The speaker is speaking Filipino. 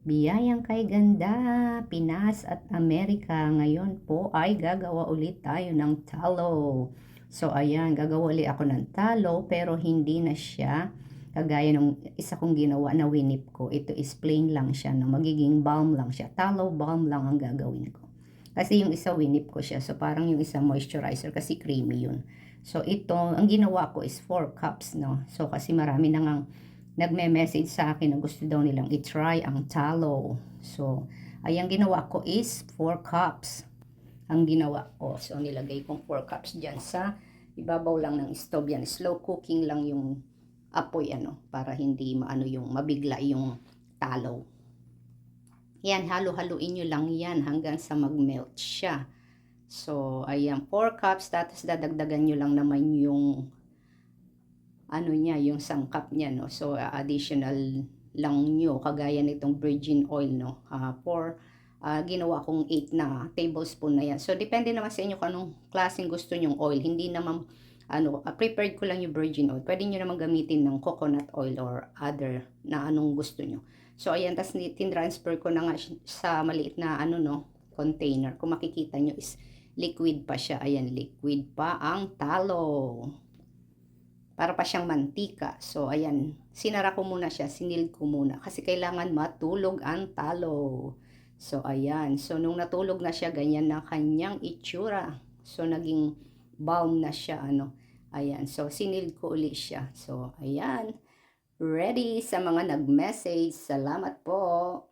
Biyayang kay ganda, Pinas at Amerika. Ngayon po ay gagawa ulit tayo ng talo. So ayan, gagawa ulit ako ng talo pero hindi na siya kagaya ng isa kong ginawa na winip ko. Ito is plain lang siya, no? Magiging balm lang siya. Talo balm lang ang gagawin ko. Kasi yung isa winip ko siya. So parang yung isa moisturizer kasi creamy yun. So ito, ang ginawa ko is 4 cups, no? So kasi marami na ngang nagme-message sa akin na gusto daw nilang i-try ang talo. So, ay ang ginawa ko is 4 cups. Ang ginawa ko. So, nilagay kong 4 cups dyan sa ibabaw lang ng stove yan. Slow cooking lang yung apoy ano para hindi maano yung mabigla yung talo. Yan, halo-haluin nyo lang yan hanggang sa mag-melt siya. So, ayan, 4 cups. Tapos dadagdagan nyo lang naman yung ano niya, yung sangkap niya, no? So, additional lang nyo, kagaya nitong virgin oil, no? Ginawa kong 8 na tablespoon na yan. So, depende naman sa inyo kung anong klaseng gusto nyong oil. Hindi naman, prepared ko lang yung virgin oil. Pwede nyo naman gamitin ng coconut oil or other na anong gusto nyo. So, ayan, tas tin-transfer ko na nga sa maliit na, container. Kung makikita nyo is liquid pa siya. Ayan, liquid pa ang talo. Para pa siyang mantika. So, ayan, sinara ko muna siya, sinil ko muna. Kasi kailangan matulog ang talo. So, ayan. So, nung natulog na siya, ganyan na kanyang itsura. So, naging balm na siya, Ayan. So, sinil ko ulit siya. So, ayan. Ready sa mga nag-message. Salamat po.